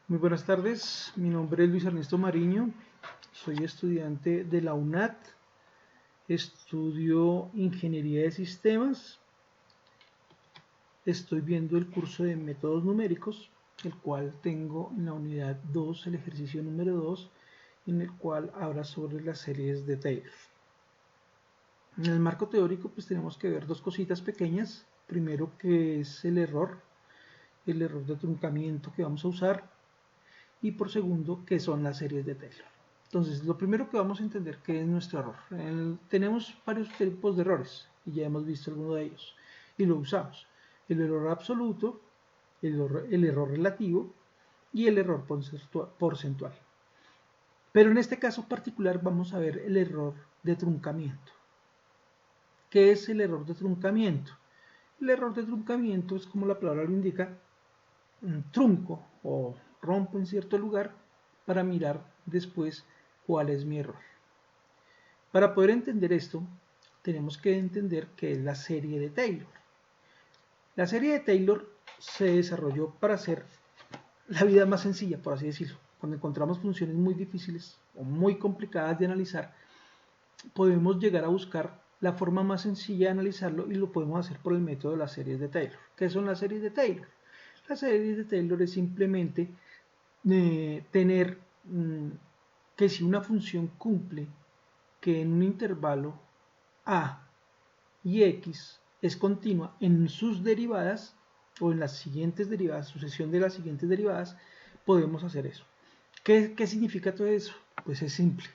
Muy buenas tardes, mi nombre es Luis Ernesto Mariño, soy estudiante de la UNAT, estudio Ingeniería de Sistemas, estoy viendo el curso de métodos numéricos, el cual tengo en la unidad 2, el ejercicio número 2, en el cual habla sobre las series de Taylor. En el marco teórico pues tenemos que ver dos cositas pequeñas, primero que es el error de truncamiento que vamos a usar, y por segundo, que son las series de Taylor. Entonces, lo primero que vamos a entender que es nuestro error. Tenemos varios tipos de errores y ya hemos visto alguno de ellos y lo usamos. El error absoluto, el error relativo y el error porcentual. Pero en este caso particular vamos a ver el error de truncamiento. ¿Qué es el error de truncamiento? El error de truncamiento es, como la palabra lo indica, un trunco o rompo en cierto lugar para mirar después cuál es mi error. Para poder entender esto, tenemos que entender qué es la serie de Taylor. La serie de Taylor se desarrolló para hacer la vida más sencilla, por así decirlo. Cuando encontramos funciones muy difíciles o muy complicadas de analizar, podemos llegar a buscar la forma más sencilla de analizarlo y lo podemos hacer por el método de las series de Taylor. ¿Qué son las series de Taylor? Las series de Taylor es simplemente tener que si una función cumple que en un intervalo a y x es continua en sus derivadas o en las siguientes derivadas, sucesión de las siguientes derivadas, podemos hacer eso. ¿Qué significa todo eso? Pues es simple.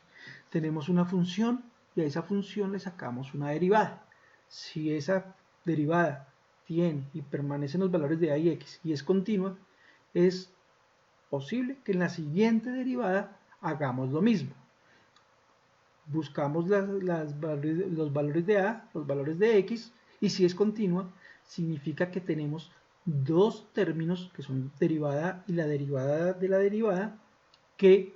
Tenemos una función y a esa función le sacamos una derivada. Si esa derivada tiene y permanece en los valores de a y x y es continua, es posible que en la siguiente derivada hagamos lo mismo. Buscamos los valores de a, los valores de x, y si es continua, significa que tenemos dos términos que son derivada y la derivada de la derivada que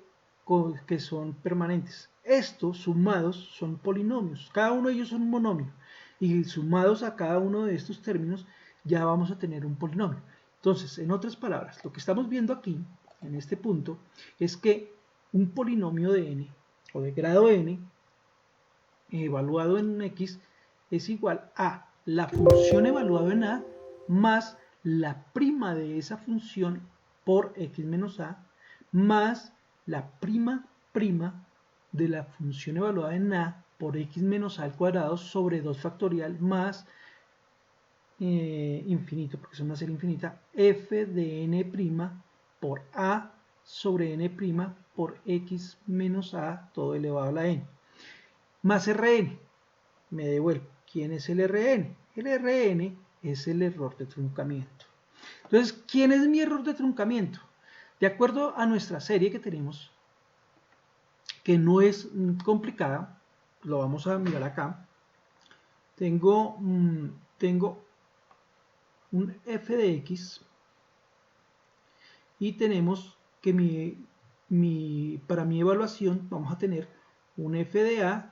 son permanentes. Estos sumados son polinomios, cada uno de ellos son un monomio, y sumados a cada uno de estos términos ya vamos a tener un polinomio. Entonces, en otras palabras, lo que estamos viendo aquí, en este punto, es que un polinomio de n, o de grado n, evaluado en x, es igual a la función evaluada en a más la prima de esa función por x menos a más la prima de la función evaluada en a por x menos a al cuadrado sobre 2 factorial más infinito, porque es una serie infinita, f de n' por a sobre n' por x menos a todo elevado a la n. Más Rn, me devuelvo. ¿Quién es el Rn? El Rn es el error de truncamiento. Entonces, ¿quién es mi error de truncamiento? De acuerdo a nuestra serie que tenemos, que no es complicada, lo vamos a mirar acá, tengo un f de x y tenemos que para mi evaluación vamos a tener un f de a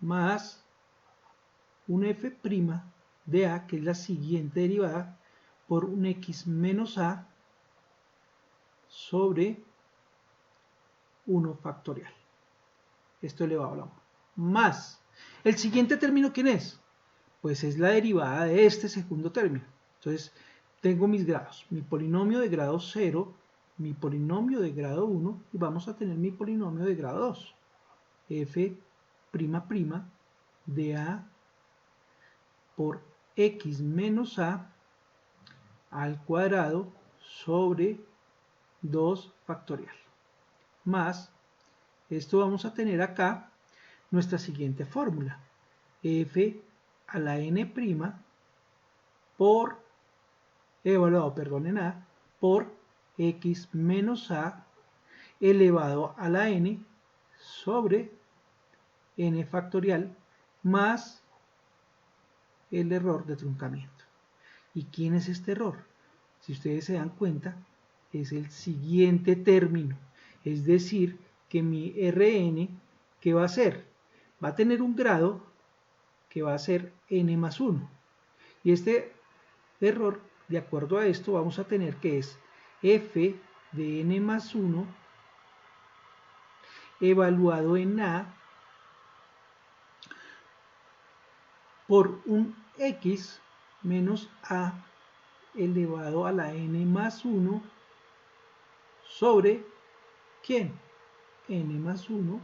más un f' de a, que es la siguiente derivada, por un x menos a sobre 1 factorial. Esto elevado a la 1. Más. ¿El siguiente término quién es? Pues es la derivada de este segundo término. Entonces, tengo mis grados. Mi polinomio de grado 0, mi polinomio de grado 1, y vamos a tener mi polinomio de grado 2. f' de a por x menos a al cuadrado sobre 2 factorial. Más, esto vamos a tener acá nuestra siguiente fórmula. F a la n' por, evaluado, en a, por x menos a elevado a la n sobre n factorial más el error de truncamiento. ¿Y quién es este error? Si ustedes se dan cuenta, es el siguiente término. Es decir, que mi Rn, ¿qué va a ser? Va a tener un grado que va a ser n más 1. Y este error, de acuerdo a esto, vamos a tener que es f de n más 1 evaluado en a por un x menos a elevado a la n más 1 sobre, ¿quién? N más 1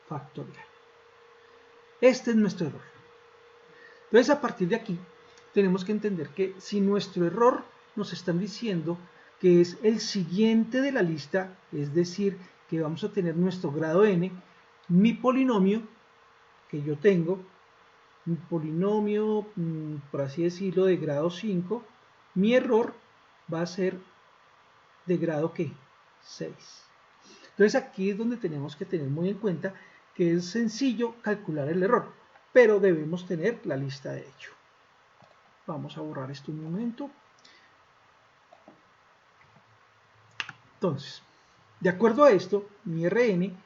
factorial. Este es nuestro error. Entonces, a partir de aquí, tenemos que entender que si nuestro error nos están diciendo que es el siguiente de la lista, es decir, que vamos a tener nuestro grado n, mi polinomio que yo tengo, mi polinomio, por así decirlo, de grado 5, mi error va a ser de grado ¿qué? 6. Entonces aquí es donde tenemos que tener muy en cuenta que es sencillo calcular el error, pero debemos tener la lista de hecho. Vamos a borrar esto un momento. Entonces, de acuerdo a esto, mi Rn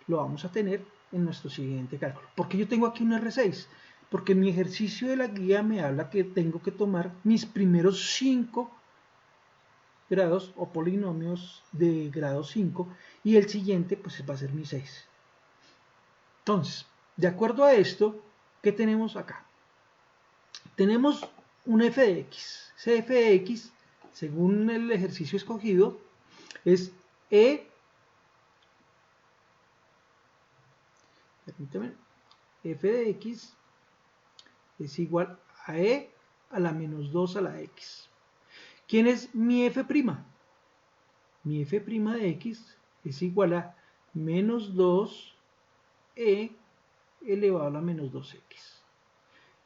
lo vamos a tener en nuestro siguiente cálculo. ¿Por qué yo tengo aquí un R6? Porque mi ejercicio de la guía me habla que tengo que tomar mis primeros 5 grados o polinomios de grado 5 y el siguiente pues va a ser mi 6. Entonces, de acuerdo a esto, ¿qué tenemos acá? Tenemos un f de x. Ese f de x, según el ejercicio escogido, es permítame, f de x es igual a e a la menos 2 a la x. ¿Quién es mi f'? Mi f' de x es igual a menos 2e elevado a la menos 2x.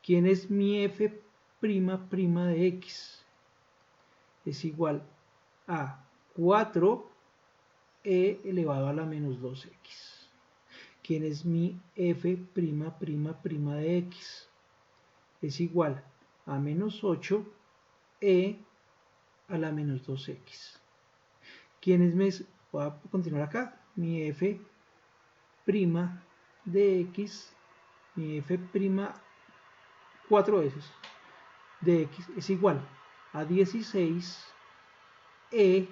¿Quién es mi f' de x? Es igual a 4e elevado a la menos 2x. ¿Quién es mi f' de x? Es igual a menos 8e a la menos 2x. ¿Quién es mi? Voy a continuar acá. Mi f' de x, mi f' 4 veces de x es igual a 16e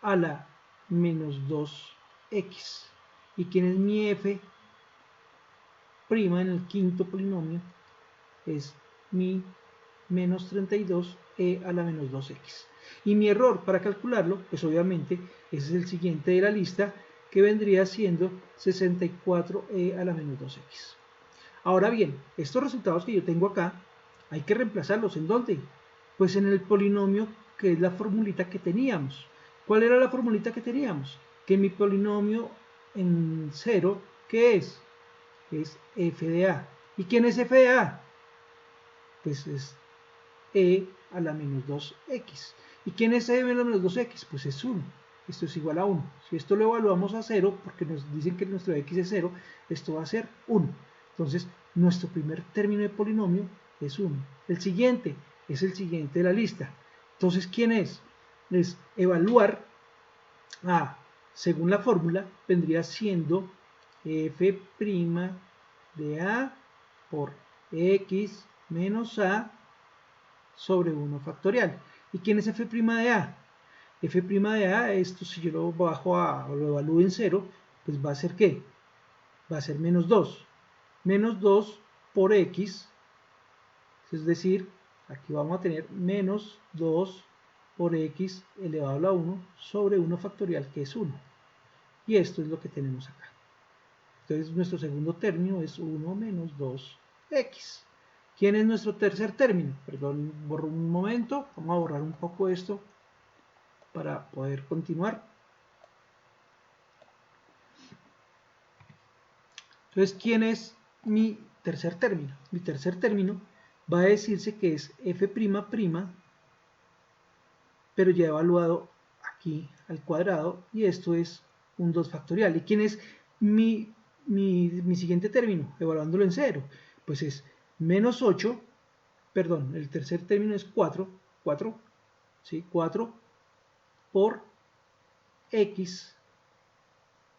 a la menos 2x. ¿Y quién es mi f' en el quinto polinomio? Es mi menos 32e a la menos 2x. Y mi error para calcularlo, pues obviamente ese es el siguiente de la lista, que vendría siendo 64e a la menos 2x. Ahora bien, estos resultados que yo tengo acá, hay que reemplazarlos. ¿En dónde? Pues en el polinomio, que es la formulita que teníamos. ¿Cuál era la formulita que teníamos? Que mi polinomio en 0, ¿qué es? Es f de a. ¿Y quién es f de a? Pues es e a la menos 2x. ¿Y quién es e a la menos 2x? Pues es 1. Esto es igual a 1. Si esto lo evaluamos a 0, porque nos dicen que nuestro x es 0, esto va a ser 1. Entonces, nuestro primer término de polinomio es 1. El siguiente es el siguiente de la lista. Entonces, ¿quién es? Es evaluar a, según la fórmula, vendría siendo f' de a por x menos a sobre 1 factorial. ¿Y quién es f' de a? F' de a, esto si yo lo bajo a, o lo evalúo en 0, pues va a ser ¿qué? Va a ser menos 2. Menos 2 por x, es decir, aquí vamos a tener menos 2 por x elevado a la 1 sobre 1 factorial, que es 1. Y esto es lo que tenemos acá. Entonces nuestro segundo término es 1 menos 2x. ¿Quién es nuestro tercer término? Perdón, borro un momento. Vamos a borrar un poco esto para poder continuar. Entonces, ¿quién es mi tercer término? Mi tercer término va a decirse que es f'', pero ya evaluado aquí al cuadrado, y esto es un 2 factorial. ¿Y quién es mi siguiente término? Evaluándolo en 0. Pues es menos 8, perdón, el tercer término es 4, ¿sí? 4 por x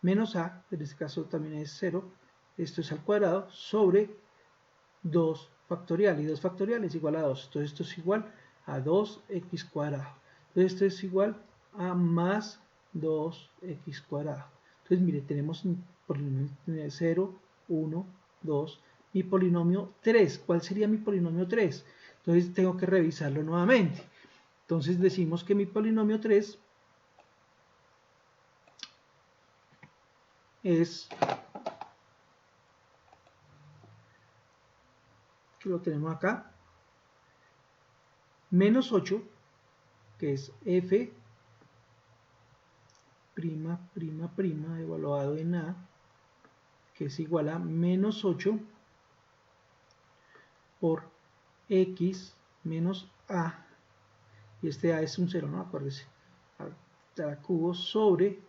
menos a, en este caso también es 0, esto es al cuadrado, sobre 2 factorial, y 2 factorial es igual a 2, entonces esto es igual a 2x cuadrado. Esto es igual a más 2x cuadrado. Entonces, mire, tenemos un polinomio 0, 1, 2, mi polinomio 3. ¿Cuál sería mi polinomio 3? Entonces, tengo que revisarlo nuevamente. Entonces, decimos que mi polinomio 3 es, que lo tenemos acá, menos 8, que es f' evaluado en a, que es igual a menos 8 por x menos a, y este a es un 0, ¿no? Acuérdense, al cubo sobre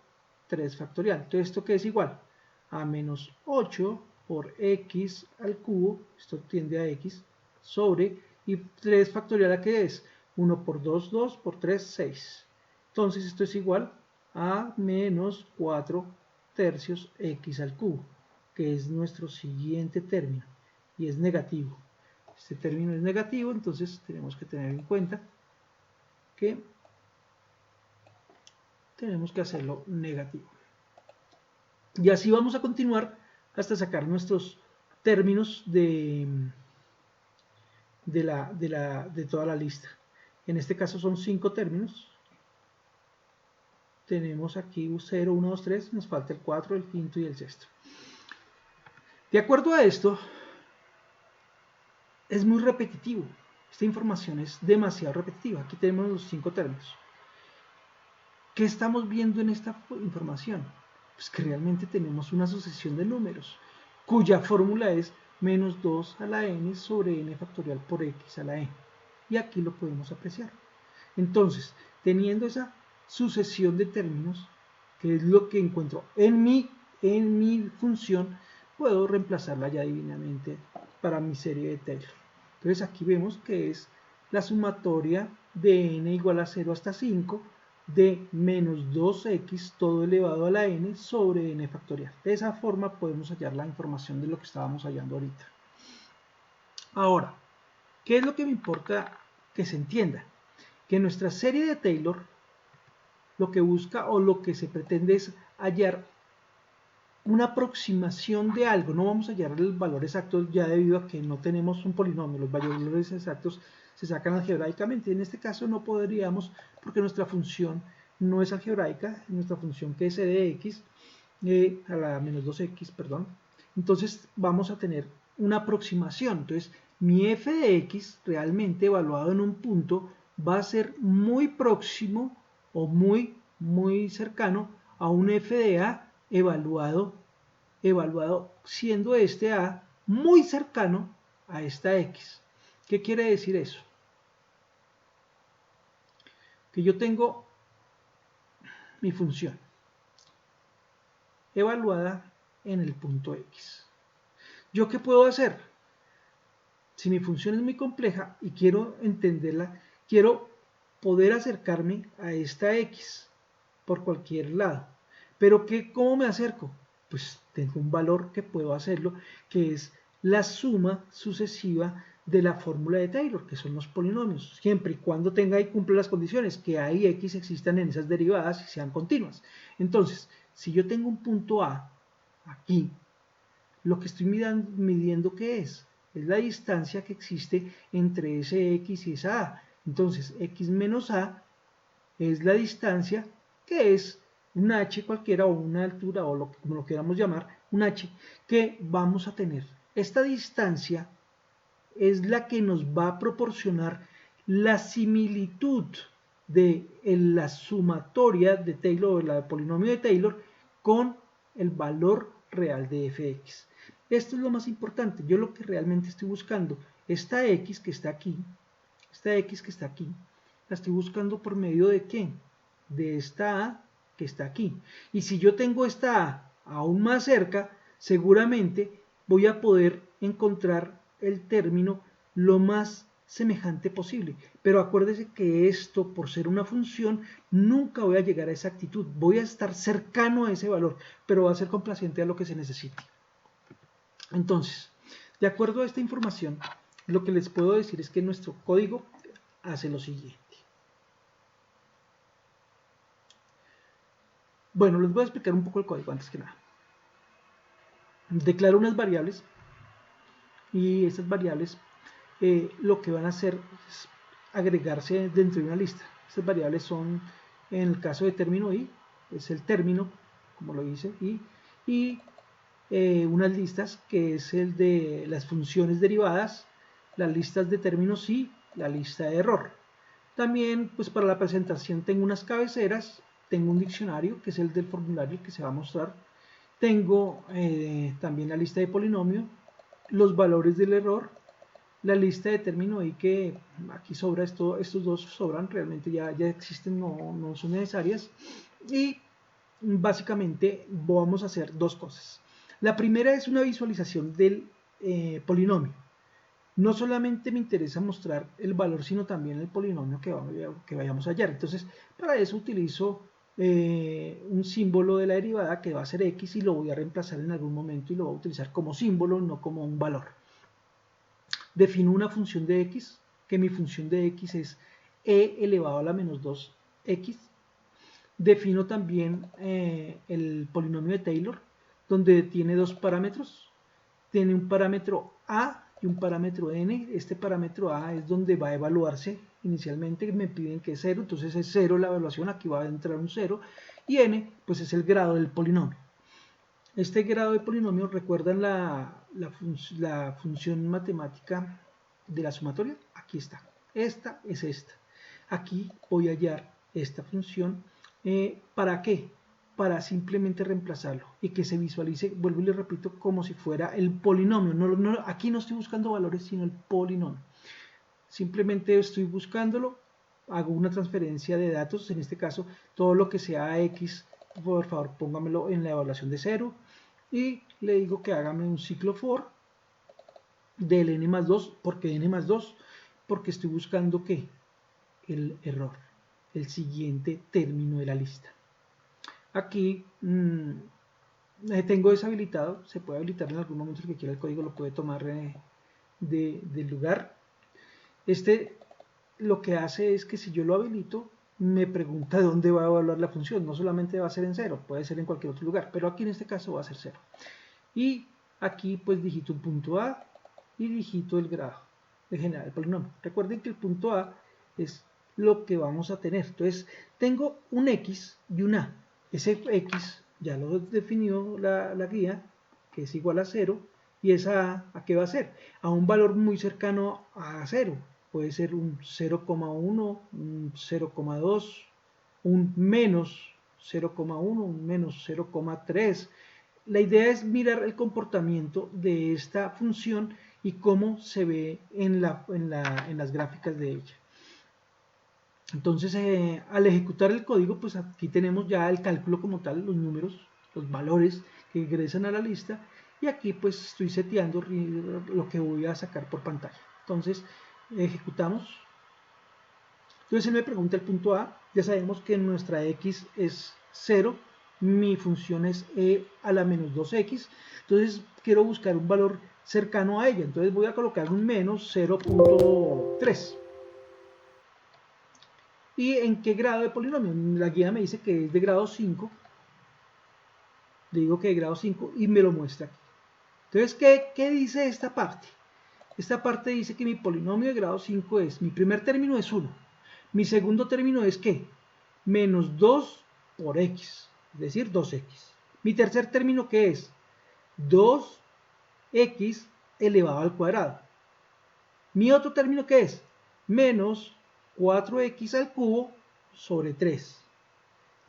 3 factorial. Entonces, ¿esto qué es igual? A menos 8 por x al cubo, esto tiende a x, sobre, y 3 factorial, ¿a qué es? 1 por 2, 2, por 3, 6. Entonces, esto es igual a menos 4 tercios x al cubo, que es nuestro siguiente término, y es negativo. Este término es negativo, entonces tenemos que tener en cuenta que tenemos que hacerlo negativo. Y así vamos a continuar hasta sacar nuestros términos de toda la lista. En este caso son 5 términos. Tenemos aquí 0, 1, 2, 3, nos falta el 4, el quinto y el sexto. De acuerdo a esto, es muy repetitivo. Esta información es demasiado repetitiva. Aquí tenemos los 5 términos. ¿Qué estamos viendo en esta información? Pues que realmente tenemos una sucesión de números, cuya fórmula es menos 2 a la n sobre n factorial por x a la n. Y aquí lo podemos apreciar. Entonces, teniendo esa sucesión de términos, que es lo que encuentro en mi función, puedo reemplazarla ya divinamente para mi serie de Taylor. Entonces aquí vemos que es la sumatoria de n igual a 0 hasta 5 de menos 2x todo elevado a la n sobre n factorial. De esa forma podemos hallar la información de lo que estábamos hallando ahorita. Ahora, ¿qué es lo que me importa que se entienda? Que nuestra serie de Taylor lo que busca o lo que se pretende es hallar una aproximación de algo. No vamos a hallar el valor exacto ya debido a que no tenemos un polinomio. Los valores exactos se sacan algebraicamente. En este caso no podríamos porque nuestra función no es algebraica, nuestra función que es c de x a la menos 2x, perdón. Entonces vamos a tener una aproximación. Entonces mi f de x realmente evaluado en un punto va a ser muy próximo o muy cercano a un f de a evaluado siendo este a muy cercano a esta x. ¿Qué quiere decir eso? Que yo tengo mi función evaluada en el punto x. ¿Yo qué puedo hacer? Si mi función es muy compleja y quiero entenderla, quiero poder acercarme a esta x por cualquier lado. ¿Pero cómo me acerco? Pues tengo un valor que puedo hacerlo, que es la suma sucesiva de la fórmula de Taylor, que son los polinomios, siempre y cuando tenga y cumpla las condiciones, que A y X existan en esas derivadas y sean continuas. Entonces, si yo tengo un punto A aquí, lo que estoy midiendo ¿qué es? Es la distancia que existe entre ese X y esa A. Entonces, X menos A es la distancia que es un h cualquiera o una altura o como lo queramos llamar, un h que vamos a tener. Esta distancia es la que nos va a proporcionar la similitud de la sumatoria de Taylor o el polinomio de Taylor con el valor real de fx. Esto es lo más importante. Yo lo que realmente estoy buscando, esta x que está aquí, la estoy buscando por medio de ¿qué? De esta a que está aquí. Y si yo tengo esta a aún más cerca, seguramente voy a poder encontrar el término lo más semejante posible. Pero acuérdese que esto, por ser una función, nunca voy a llegar a esa actitud. Voy a estar cercano a ese valor, pero va a ser complaciente a lo que se necesite. Entonces, de acuerdo a esta información, lo que les puedo decir es que nuestro código hace lo siguiente. Bueno, les voy a explicar un poco el código antes que nada. Declaro unas variables y estas variables lo que van a hacer es agregarse dentro de una lista. Estas variables son, en el caso de término i, es el término, como lo dice, y unas listas que es el de las funciones derivadas, las listas de términos y la lista de error. También, pues para la presentación tengo unas cabeceras, tengo un diccionario que es el del formulario que se va a mostrar, tengo también la lista de polinomio, los valores del error, la lista de término y que aquí sobra estos dos sobran, realmente ya existen, no son necesarias, y básicamente vamos a hacer dos cosas. La primera es una visualización del polinomio. No solamente me interesa mostrar el valor, sino también el polinomio que vayamos a hallar. Entonces, para eso utilizo un símbolo de la derivada que va a ser x y lo voy a reemplazar en algún momento y lo voy a utilizar como símbolo, no como un valor. Defino una función de x, que mi función de x es e elevado a la menos 2x. Defino también el polinomio de Taylor, donde tiene dos parámetros. Tiene un parámetro a y un parámetro n. Este parámetro a es donde va a evaluarse inicialmente, me piden que es 0, entonces es 0 la evaluación, aquí va a entrar un 0, y n pues es el grado del polinomio. Este grado de polinomio, ¿recuerdan la función matemática de la sumatoria? Aquí está, esta es esta. Aquí voy a hallar esta función, ¿para qué? Para simplemente reemplazarlo y que se visualice, vuelvo y le repito, como si fuera el polinomio. Aquí no estoy buscando valores, sino el polinomio. Simplemente estoy buscándolo, hago una transferencia de datos, en este caso todo lo que sea x, por favor póngamelo en la evaluación de 0, y le digo que hágame un ciclo for del n más 2, porque n más 2, porque estoy buscando ¿qué? El error, el siguiente término de la lista. Aquí tengo deshabilitado, se puede habilitar en algún momento, el que quiera el código lo puede tomar del lugar. Lo que hace es que si yo lo habilito, me pregunta dónde va a evaluar la función. No solamente va a ser en 0, puede ser en cualquier otro lugar, pero aquí en este caso va a ser 0. Y aquí pues digito un punto A y digito el grado de generar el polinomio. Recuerden que el punto A es lo que vamos a tener. Entonces tengo un X y un A. Ese X ya lo definió la guía, que es igual a 0, y esa ¿a qué va a ser? A un valor muy cercano a 0. Puede ser un 0,1, un 0,2, un menos 0,1, un menos 0,3. La idea es mirar el comportamiento de esta función y cómo se ve en las gráficas de ella. Entonces, al ejecutar el código, pues aquí tenemos ya el cálculo como tal, los números, los valores que ingresan a la lista, y aquí pues estoy seteando lo que voy a sacar por pantalla. Entonces, ejecutamos. Entonces él me pregunta el punto A, ya sabemos que nuestra x es 0, mi función es e a la menos 2x, entonces quiero buscar un valor cercano a ella, entonces voy a colocar un menos 0.3. ¿Y en qué grado de polinomio? La guía me dice que es de grado 5, le digo que de grado 5 y me lo muestra aquí. Entonces, ¿qué dice esta parte? Esta parte dice que mi polinomio de grado 5 es, mi primer término es 1, mi segundo término es ¿qué? Menos 2 por x, es decir, 2x. Mi tercer término ¿qué es? 2x elevado al cuadrado. Mi otro término ¿qué es? Menos 4x al cubo sobre 3.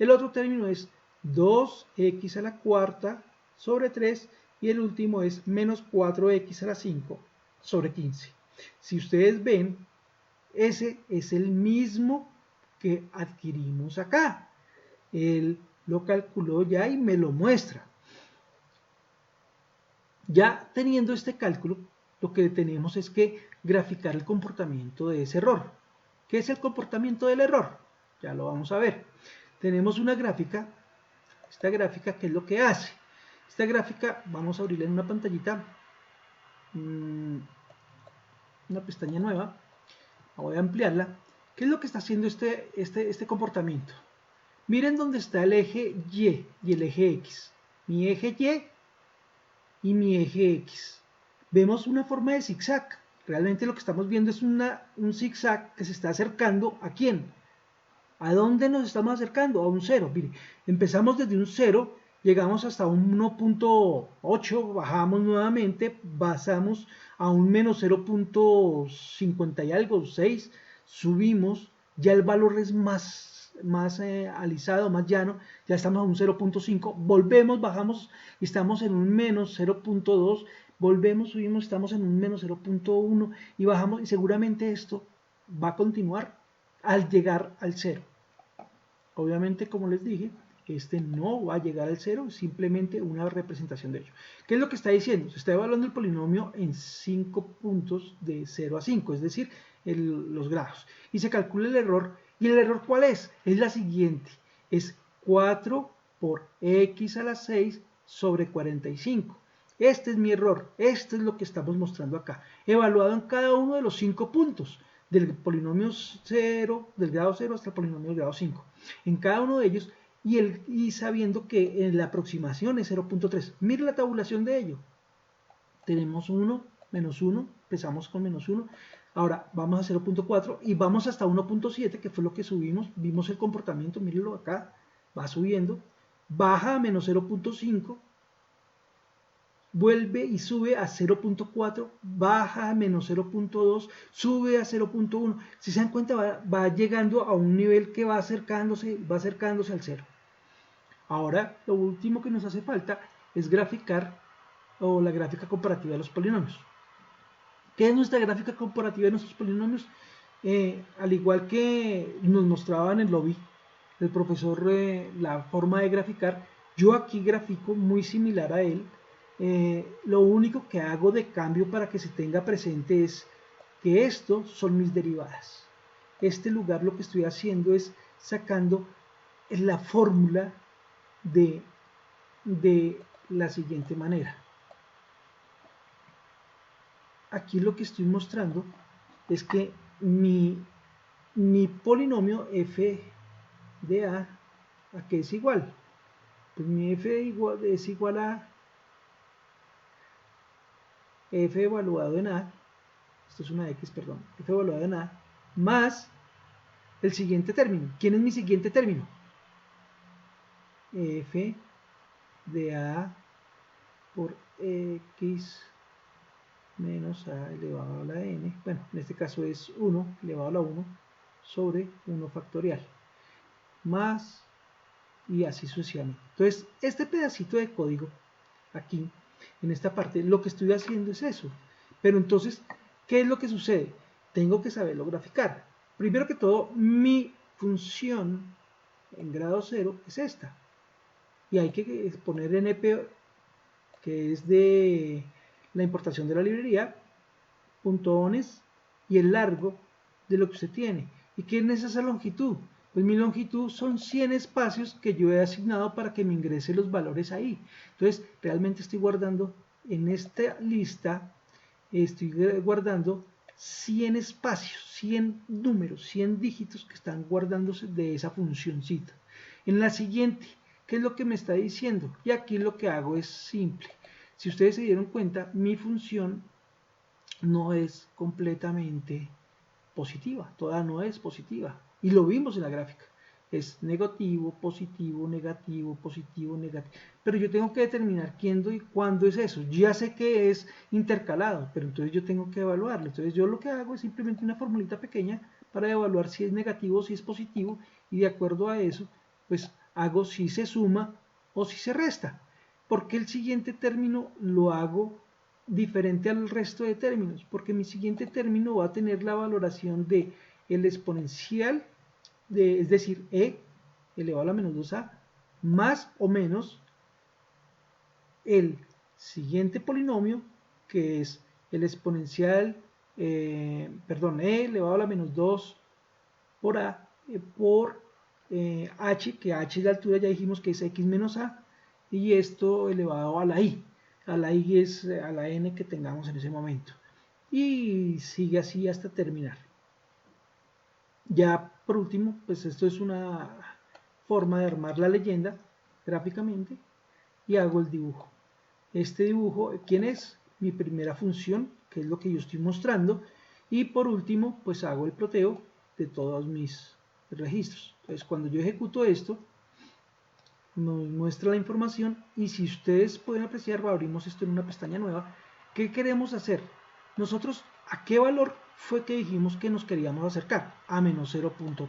El otro término es 2x a la cuarta sobre 3 y el último es menos 4x a la 5 sobre 15. Si ustedes ven, ese es el mismo que adquirimos acá. Él lo calculó ya y me lo muestra. Ya teniendo este cálculo, lo que tenemos es que graficar el comportamiento de ese error. ¿Qué es el comportamiento del error? Ya lo vamos a ver. Tenemos una gráfica, esta gráfica, ¿qué es lo que hace? Esta gráfica, vamos a abrirla en una pantallita, una pestaña nueva, voy a ampliarla. ¿Qué es lo que está haciendo este comportamiento? Miren dónde está el eje Y y el eje X. Mi eje Y mi eje X. Vemos una forma de zigzag. Realmente lo que estamos viendo es un zigzag que se está acercando ¿a quién? ¿A dónde nos estamos acercando? A un 0. Mire, empezamos desde un 0, llegamos hasta un 1.8, bajamos nuevamente, pasamos a un menos 0.50 y algo, 6, subimos, ya el valor es más alisado, más llano, ya estamos a un 0.5, volvemos, bajamos, estamos en un menos 0.2, volvemos, subimos, estamos en un menos 0.1 y bajamos, y seguramente esto va a continuar al llegar al 0. Obviamente, como les dije, este no va a llegar al 0, simplemente una representación de ello. ¿Qué es lo que está diciendo? Se está evaluando el polinomio en 5 puntos de 0 a 5, es decir, los grados. Y se calcula el error. ¿Y el error cuál es? Es la siguiente. Es 4 por x a la 6 sobre 45. Este es mi error. Esto es lo que estamos mostrando acá. Evaluado en cada uno de los 5 puntos. Del polinomio 0, del grado 0 hasta el polinomio del grado 5. En cada uno de ellos y sabiendo que en la aproximación es 0.3. Mire la tabulación de ello. Tenemos 1, menos 1, empezamos con menos 1. Ahora vamos a 0.4 y vamos hasta 1.7, que fue lo que subimos. Vimos el comportamiento, mírenlo acá, va subiendo. Baja a menos 0.5, vuelve y sube a 0.4, baja a menos 0.2, sube a 0.1. Si se dan cuenta, va llegando a un nivel que va acercándose al 0. Ahora, lo último que nos hace falta es graficar o la gráfica comparativa de los polinomios. ¿Qué es nuestra gráfica comparativa de nuestros polinomios? Al igual que nos mostraba en el lobby el profesor la forma de graficar, yo aquí grafico muy similar a él. Lo único que hago de cambio para que se tenga presente es que estos son mis derivadas. Este lugar lo que estoy haciendo es sacando la fórmula de la siguiente manera. Aquí lo que estoy mostrando es que mi polinomio f de a qué es igual. Pues mi f es igual a f evaluado en a, esto es una x, perdón, f evaluado en a, más el siguiente término. ¿Quién es mi siguiente término? F de a por x menos a elevado a la n, bueno, en este caso es 1 elevado a la 1 sobre 1 factorial, más y así sucesivamente. Entonces, este pedacito de código, aquí, en esta parte, lo que estoy haciendo es eso. Pero entonces, ¿qué es lo que sucede? Tengo que saberlo graficar. Primero que todo, mi función en grado 0 es esta. Y hay que poner NP, que es de la importación de la librería, puntones y el largo de lo que usted tiene. ¿Y qué es esa longitud? Pues mi longitud son 100 espacios que yo he asignado para que me ingrese los valores ahí. Entonces, realmente estoy guardando en esta lista, estoy guardando 100 espacios, 100 números, 100 dígitos que están guardándose de esa funcióncita. En la siguiente, ¿qué es lo que me está diciendo? Y aquí lo que hago es simple. Si ustedes se dieron cuenta, mi función no es completamente positiva, toda no es positiva. Y lo vimos en la gráfica. Es negativo, positivo, negativo, positivo, negativo. Pero yo tengo que determinar quién y cuándo es eso. Ya sé que es intercalado, pero entonces yo tengo que evaluarlo. Entonces yo lo que hago es simplemente una formulita pequeña para evaluar si es negativo o si es positivo. Y de acuerdo a eso, pues hago si se suma o si se resta. Porque el siguiente término lo hago diferente al resto de términos, porque mi siguiente término va a tener la valoración de el exponencial, es decir, e elevado a la menos 2a, más o menos el siguiente polinomio, que es el exponencial, e elevado a la menos 2 por a, por h, que h es la altura, ya dijimos que es x menos a, y esto elevado a la i es a la n que tengamos en ese momento. Y sigue así hasta terminar. Ya por último, pues esto es una forma de armar la leyenda gráficamente y hago el dibujo. Este dibujo, ¿quién es? Mi primera función, que es lo que yo estoy mostrando, y por último pues hago el ploteo de todos mis registros. Entonces cuando yo ejecuto esto nos muestra la información, y si ustedes pueden apreciar, abrimos esto en una pestaña nueva. ¿Qué queremos hacer? Nosotros, ¿a qué valor fue que dijimos que nos queríamos acercar? A menos 0.3.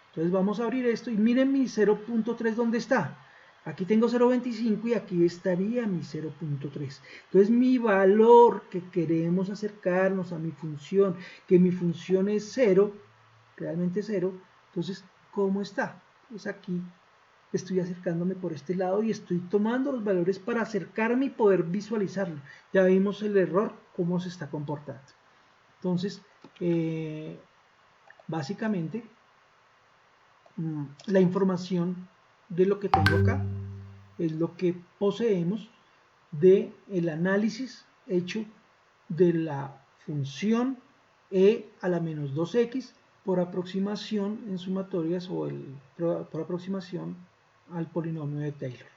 Entonces vamos a abrir esto y miren mi 0.3 ¿dónde está? Aquí tengo 0.25 y aquí estaría mi 0.3. Entonces mi valor que queremos acercarnos a mi función, que mi función es 0, realmente 0, entonces ¿cómo está? Pues aquí estoy acercándome por este lado y estoy tomando los valores para acercarme y poder visualizarlo. Ya vimos el error, cómo se está comportando. Entonces, básicamente, la información de lo que tengo acá es lo que poseemos del análisis hecho de la función e a la menos 2x por aproximación en sumatorias o por aproximación al polinomio de Taylor.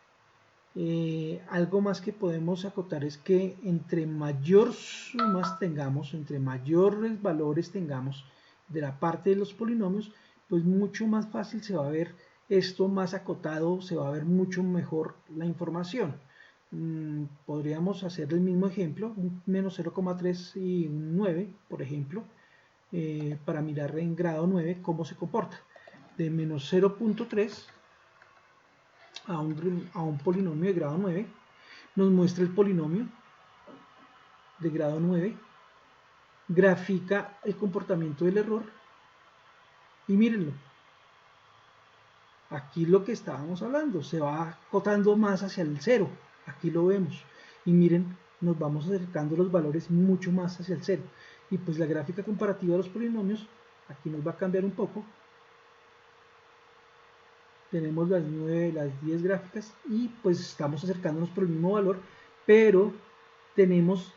Algo más que podemos acotar es que entre mayor sumas tengamos, entre mayores valores tengamos de la parte de los polinomios, pues mucho más fácil se va a ver esto, más acotado, se va a ver mucho mejor la información. Podríamos hacer el mismo ejemplo, un menos 0,3 y un 9, por ejemplo, para mirar en grado 9 cómo se comporta. De menos 0.3 a un polinomio de grado 9, nos muestra el polinomio de grado 9, grafica el comportamiento del error y mírenlo. Aquí lo que estábamos hablando, se va acotando más hacia el 0, aquí lo vemos. Y miren, nos vamos acercando los valores mucho más hacia el 0. Y pues la gráfica comparativa de los polinomios, aquí nos va a cambiar un poco. Tenemos las 9, las 10 gráficas y pues estamos acercándonos por el mismo valor, pero tenemos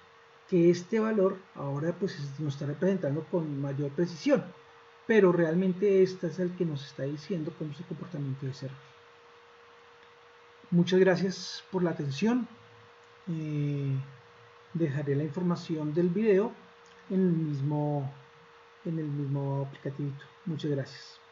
que este valor ahora pues nos está representando con mayor precisión, pero realmente este es el que nos está diciendo cómo es el comportamiento de ese error. Muchas gracias por la atención. Dejaré la información del video en el mismo aplicativo. Muchas gracias.